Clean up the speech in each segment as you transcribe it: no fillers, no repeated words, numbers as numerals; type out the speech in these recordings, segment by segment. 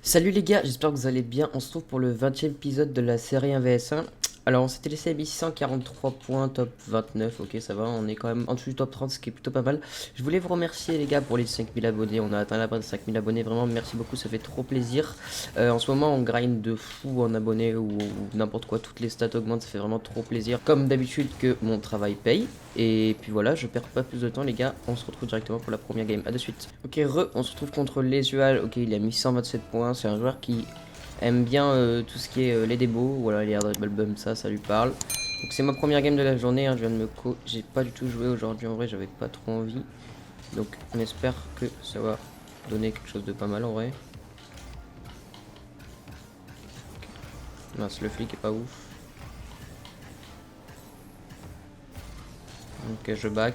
Salut les gars, j'espère que vous allez bien. On se retrouve pour le 20e épisode de la série 1 vs 1. Alors on s'était laissé à 1643 points, top 29, ok ça va, on est quand même en dessous du top 30, ce qui est plutôt pas mal. Je voulais vous remercier les gars pour les 5000 abonnés, on a atteint la barre de 5000 abonnés, vraiment merci beaucoup, ça fait trop plaisir. En ce moment on grind de fou en abonnés ou n'importe quoi, toutes les stats augmentent, ça fait vraiment trop plaisir. Comme d'habitude que mon travail paye. Et puis voilà, je perds pas plus de temps les gars, on se retrouve directement pour la première game, à de suite. Ok, on se retrouve contre Lesual, ok il a mis 127 points, c'est un joueur qui aime bien tout ce qui est les débos, voilà les airdribble bum, ça lui parle. Donc c'est ma première game de la journée, hein, je viens de me j'ai pas du tout joué aujourd'hui en vrai, j'avais pas trop envie. Donc on espère que ça va donner quelque chose de pas mal en vrai. Mince, le flic est pas ouf. Ok, je back.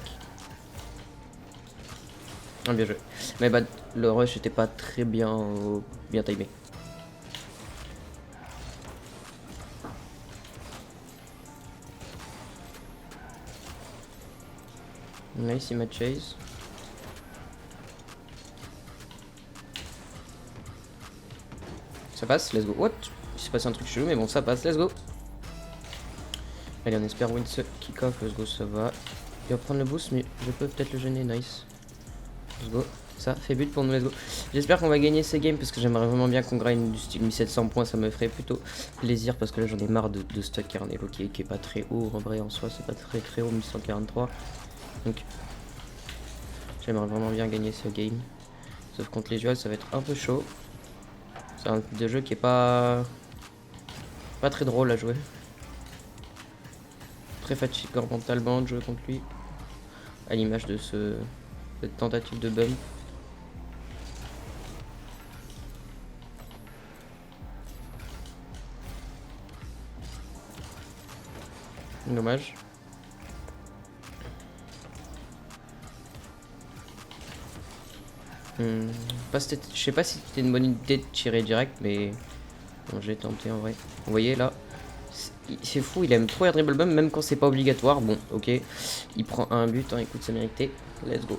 Ah, bien joué. Mais bah, le rush était pas très bien timé. Nice, il m'a chase. Ça passe, let's go. What? Il s'est passé un truc chelou, mais bon, ça passe, let's go. Allez, on espère win ce kick-off, let's go, ça va. Il va prendre le boost, mais je peux peut-être le gêner, nice. Let's go. Ça fait but pour nous, let's go. J'espère qu'on va gagner ces games parce que j'aimerais vraiment bien qu'on grind du style 1700 points, ça me ferait plutôt plaisir parce que là j'en ai marre de stock Carnelo qui est pas très haut en vrai en soi, c'est pas très haut, 1143. Donc j'aimerais vraiment bien gagner ce game. Sauf contre les joueurs, ça va être un peu chaud. C'est un type de jeu qui est pas très drôle à jouer. Très fatigant mentalement de jouer contre lui. À l'image de cette tentative de bump. Dommage. Je sais pas si c'était une bonne idée de tirer direct, mais bon, j'ai tenté en vrai. Vous voyez là, c'est fou, il aime trop air dribble bump même quand c'est pas obligatoire. Bon, ok, il prend un but, hein, écoute, ça méritait. Let's go.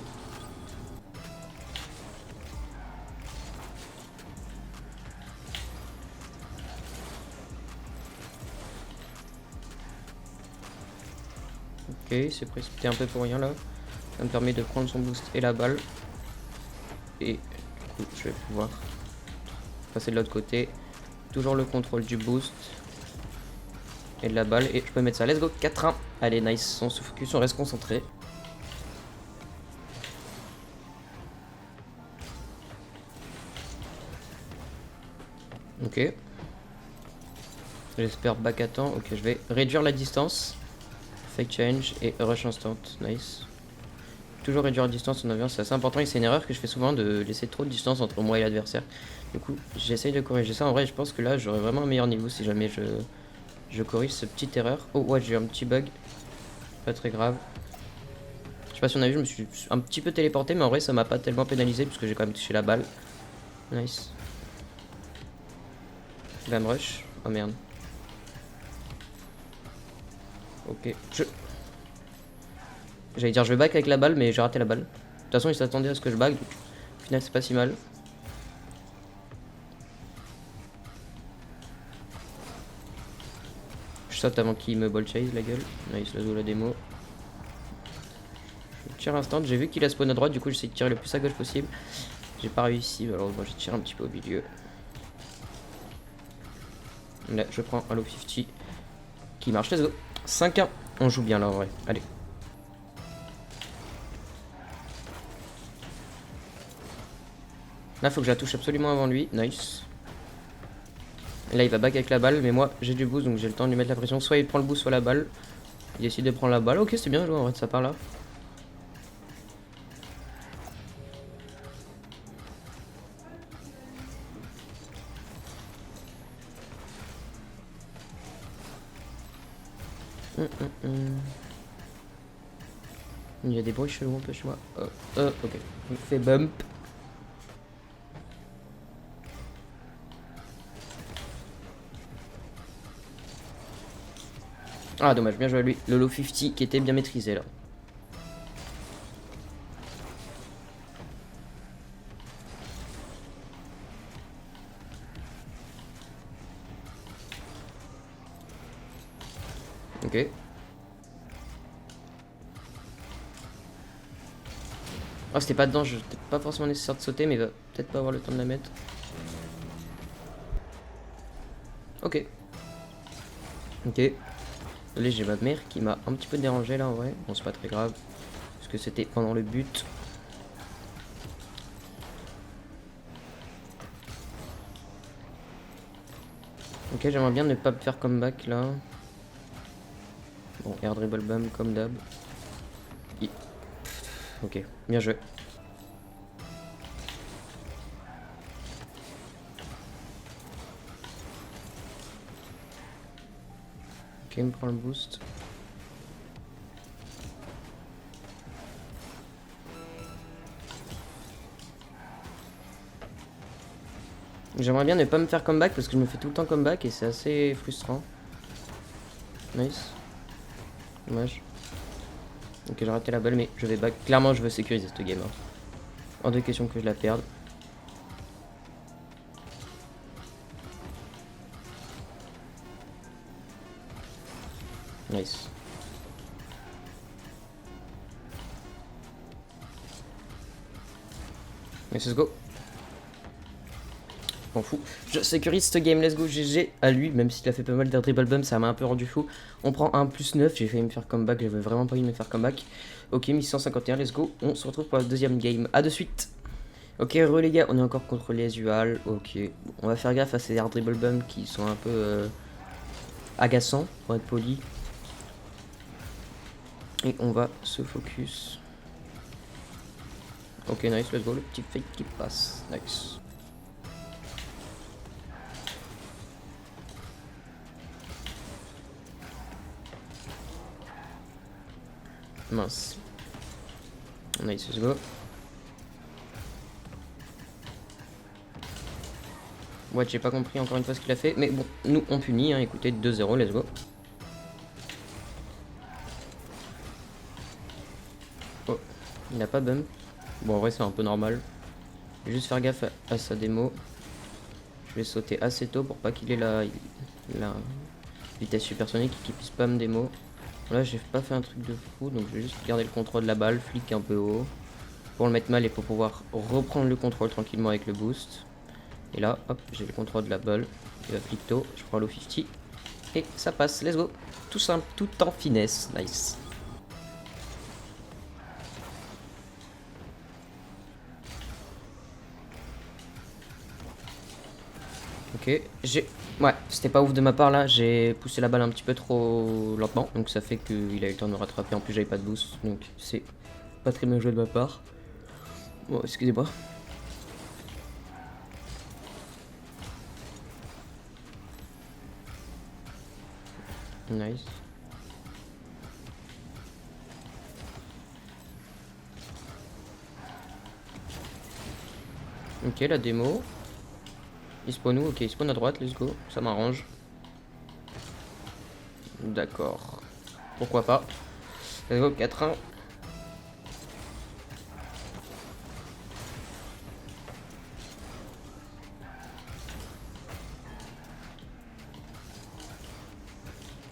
Ok, c'est précipité un peu pour rien là. Ça me permet de prendre son boost et la balle. Et du coup, je vais pouvoir passer de l'autre côté. Toujours le contrôle du boost et de la balle. Et je peux mettre ça. Let's go, 4-1. Allez, nice. On se focus, on reste concentré. Ok. J'espère back à temps. Ok, je vais réduire la distance. Fake change et rush instant. Nice. Toujours réduire la distance en avion, c'est assez important et c'est une erreur que je fais souvent de laisser trop de distance entre moi et l'adversaire. Du coup, j'essaye de corriger ça. En vrai, je pense que là, j'aurai vraiment un meilleur niveau si jamais je corrige cette petite erreur. Oh, ouais, j'ai eu un petit bug. Pas très grave. Je sais pas si on a vu, je me suis un petit peu téléporté, mais en vrai, ça m'a pas tellement pénalisé puisque j'ai quand même touché la balle. Nice. Glam rush. Oh merde. Ok. J'allais dire je vais back avec la balle, mais j'ai raté la balle. De toute façon, il s'attendait à ce que je back, donc au final, c'est pas si mal. Je saute avant qu'il me ball chase la gueule. Nice, la la démo. Je tire instant, j'ai vu qu'il a spawn à droite, du coup j'essaie de tirer le plus à gauche possible. J'ai pas réussi, malheureusement j'ai tiré un petit peu au milieu. Là, je prends un low 50 qui marche, let's go. 5-1, on joue bien là en vrai, allez. Là, faut que je la touche absolument avant lui, nice. Là, il va back avec la balle, mais moi j'ai du boost donc j'ai le temps de lui mettre la pression. Soit il prend le boost, soit la balle. Il décide de prendre la balle, ok, c'est bien joué en vrai de sa part là. Il y a des bruits chelous un peu chez moi. Ok. Il fait bump. Ah, dommage, bien joué à lui. Le low 50 qui était bien maîtrisé là. Ok. Oh, c'était pas dedans, c'était pas forcément nécessaire de sauter, mais il va peut-être pas avoir le temps de la mettre. Ok. Ok. Désolé, j'ai ma mère qui m'a un petit peu dérangé là en vrai. Bon, c'est pas très grave. Parce que c'était pendant le but. Ok, j'aimerais bien ne pas me faire comeback là. Bon, air dribble bam comme d'hab. Ok, bien joué. Ok, il me prend le boost. J'aimerais bien ne pas me faire comeback parce que je me fais tout le temps comeback et c'est assez frustrant. Nice. Dommage. Ok, j'ai raté la balle, mais je vais back. Clairement, je veux sécuriser cette game. Hein. Hors de question que je la perde. Nice. Nice, let's go. M'en fous. Je sécurise cette game, let's go. GG à lui, même s'il a fait pas mal d'air dribble bump, ça m'a un peu rendu fou. On prend un +9, j'ai failli me faire comeback, j'avais vraiment pas envie de me faire comeback. Ok, 1151, let's go. On se retrouve pour la deuxième game. A de suite. Ok, les gars, on est encore contre les Ual. Ok, on va faire gaffe à ces air dribble bump qui sont un peu agaçants, pour être poli. Et on va se focus. Ok, nice, let's go. Le petit fake qui passe. Nice. Mince. Nice, let's go. Ouais, j'ai pas compris encore une fois ce qu'il a fait. Mais bon, nous on punit, hein. Écoutez, 2-0, let's go. Oh, il a pas bump. Bon, en vrai, c'est un peu normal. Je vais juste faire gaffe à sa démo. Je vais sauter assez tôt pour pas qu'il ait la vitesse supersonique et qu'il puisse pas me démo. Là, j'ai pas fait un truc de fou, donc je vais juste garder le contrôle de la balle, flic un peu haut. Pour le mettre mal et pour pouvoir reprendre le contrôle tranquillement avec le boost. Et là, hop, j'ai le contrôle de la balle. Il va flic tôt, je prends l'eau 50. Et ça passe, let's go. Tout simple, tout en finesse, nice. Ok, ouais, c'était pas ouf de ma part là, j'ai poussé la balle un petit peu trop lentement, donc ça fait qu'il a eu le temps de me rattraper, en plus j'avais pas de boost, donc c'est pas très bien joué de ma part. Bon, excusez-moi. Nice. Ok, la démo. Il spawn où? Ok, il spawn à droite, let's go, ça m'arrange. D'accord. Pourquoi pas. Let's go, 4-1.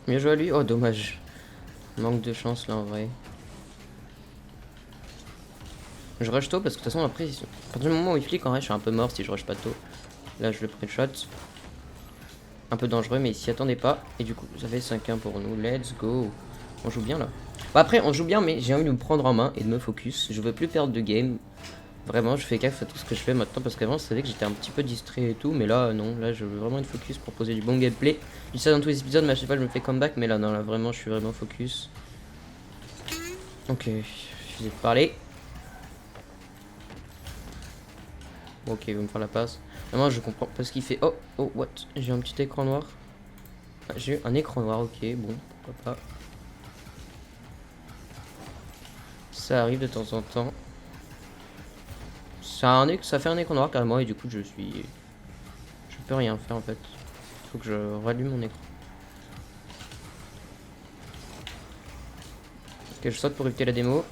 Bien joué à lui. Oh, dommage. Manque de chance là en vrai. Je rush tôt parce que de toute façon après, à partir du moment où il flic, en vrai, je suis un peu mort si je rush pas tôt. Là, je le pré-shot. Un peu dangereux, mais il s'y attendait pas. Et du coup, ça fait 5-1 pour nous. Let's go. On joue bien là. Bon, après, on joue bien, mais j'ai envie de me prendre en main et de me focus. Je veux plus perdre de game. Vraiment, je fais gaffe à tout ce que je fais maintenant parce qu'avant, je savais que j'étais un petit peu distrait et tout. Mais là, non. Là, je veux vraiment être focus pour poser du bon gameplay. Je dis ça dans tous les épisodes, mais à chaque fois, je me fais comeback. Mais là, non, là, vraiment, je suis vraiment focus. Ok, je vais parler. Ok, il va me faire la passe. Vraiment, je comprends pas ce qu'il fait. Oh, oh, what? J'ai un petit écran noir. Ah, j'ai un écran noir, ok, bon, pourquoi pas. Ça arrive de temps en temps. Ça fait un écran noir carrément et du coup je peux rien faire en fait. Faut que je rallume mon écran. Ok, je saute pour éviter la démo.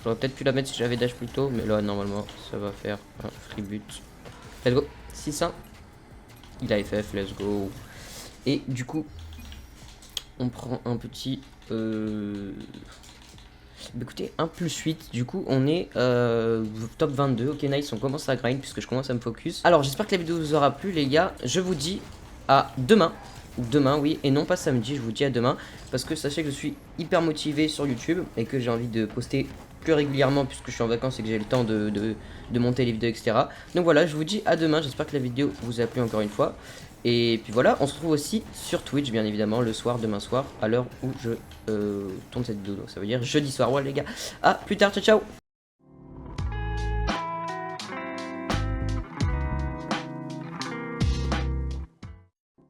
J'aurais peut-être pu la mettre si j'avais dash plus tôt, mais là normalement ça va faire un free but. Let's go, 6-1. Il a FF, let's go. Et du coup, on prend un petit... Bah écoutez, un +8, du coup on est top 22. Ok nice, on commence à grind puisque je commence à me focus. Alors j'espère que la vidéo vous aura plu les gars. Je vous dis à demain. Demain oui, et non pas samedi, je vous dis à demain. Parce que sachez que je suis hyper motivé sur YouTube et que j'ai envie de poster plus régulièrement puisque je suis en vacances et que j'ai le temps de monter les vidéos, etc. Donc voilà, je vous dis à demain, j'espère que la vidéo vous a plu encore une fois. Et puis voilà, on se retrouve aussi sur Twitch, bien évidemment, le soir, demain soir, à l'heure où je tourne cette vidéo. Donc ça veut dire jeudi soir. Ouais, les gars. À plus tard, ciao, ciao!